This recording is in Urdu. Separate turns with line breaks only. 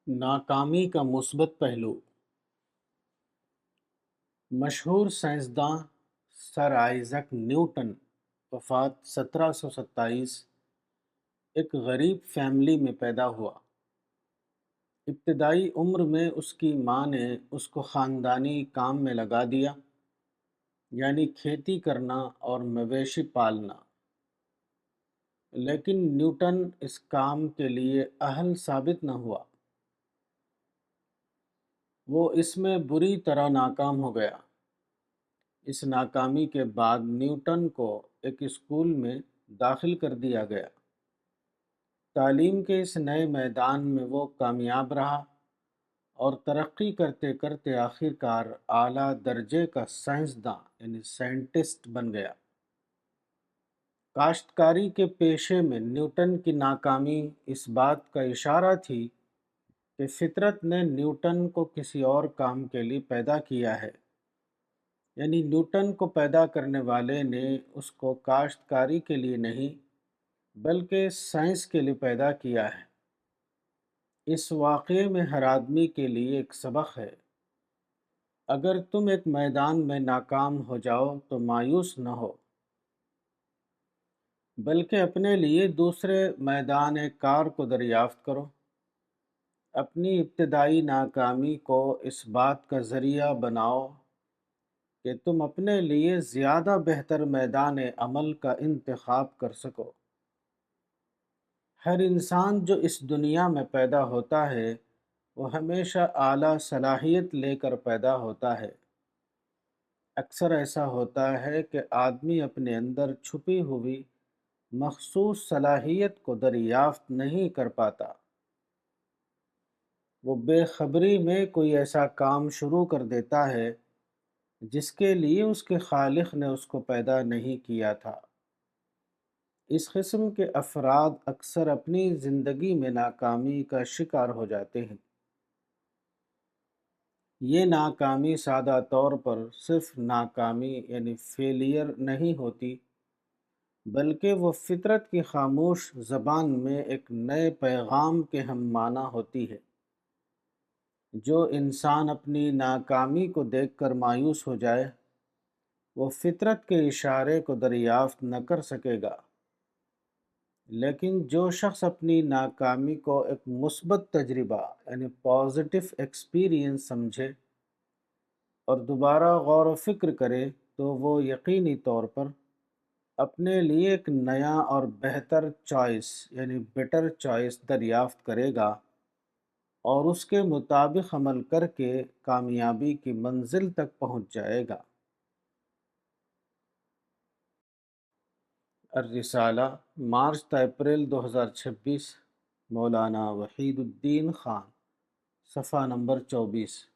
ناکامی کا مثبت پہلو۔ مشہور سائنسداں سر آئزیک نیوٹن وفات 1727 ایک غریب فیملی میں پیدا ہوا۔ ابتدائی عمر میں اس کی ماں نے اس کو خاندانی کام میں لگا دیا، یعنی کھیتی کرنا اور مویشی پالنا، لیکن نیوٹن اس کام کے لیے اہل ثابت نہ ہوا۔ وہ اس میں بری طرح ناکام ہو گیا۔ اس ناکامی کے بعد نیوٹن کو ایک اسکول میں داخل کر دیا گیا۔ تعلیم کے اس نئے میدان میں وہ کامیاب رہا اور ترقی کرتے کرتے آخر کار اعلیٰ درجے کا سائنسداں یعنی سائنٹسٹ بن گیا۔ کاشتکاری کے پیشے میں نیوٹن کی ناکامی اس بات کا اشارہ تھی کہ فطرت نے نیوٹن کو کسی اور کام کے لیے پیدا کیا ہے، یعنی نیوٹن کو پیدا کرنے والے نے اس کو کاشتکاری کے لیے نہیں بلکہ سائنس کے لیے پیدا کیا ہے۔ اس واقعے میں ہر آدمی کے لیے ایک سبق ہے۔ اگر تم ایک میدان میں ناکام ہو جاؤ تو مایوس نہ ہو، بلکہ اپنے لیے دوسرے میدان کار کو دریافت کرو۔ اپنی ابتدائی ناکامی کو اس بات کا ذریعہ بناؤ کہ تم اپنے لیے زیادہ بہتر میدان عمل کا انتخاب کر سکو۔ ہر انسان جو اس دنیا میں پیدا ہوتا ہے وہ ہمیشہ اعلیٰ صلاحیت لے کر پیدا ہوتا ہے۔ اکثر ایسا ہوتا ہے کہ آدمی اپنے اندر چھپی ہوئی مخصوص صلاحیت کو دریافت نہیں کر پاتا۔ وہ بے خبری میں کوئی ایسا کام شروع کر دیتا ہے جس کے لیے اس کے خالق نے اس کو پیدا نہیں کیا تھا۔ اس قسم کے افراد اکثر اپنی زندگی میں ناکامی کا شکار ہو جاتے ہیں۔ یہ ناکامی سادہ طور پر صرف ناکامی یعنی فیلئر نہیں ہوتی، بلکہ وہ فطرت کی خاموش زبان میں ایک نئے پیغام کے ہم معنی ہوتی ہے۔ جو انسان اپنی ناکامی کو دیکھ کر مایوس ہو جائے، وہ فطرت کے اشارے کو دریافت نہ کر سکے گا، لیکن جو شخص اپنی ناکامی کو ایک مثبت تجربہ یعنی پازیٹیو ایکسپیرینس سمجھے اور دوبارہ غور و فکر کرے تو وہ یقینی طور پر اپنے لیے ایک نیا اور بہتر چوائس یعنی بیٹر چوائس دریافت کرے گا اور اس کے مطابق عمل کر کے کامیابی کی منزل تک پہنچ جائے گا۔ الرسالہ، مارچ تا اپریل 2026، مولانا وحید الدین خان، صفحہ نمبر 24۔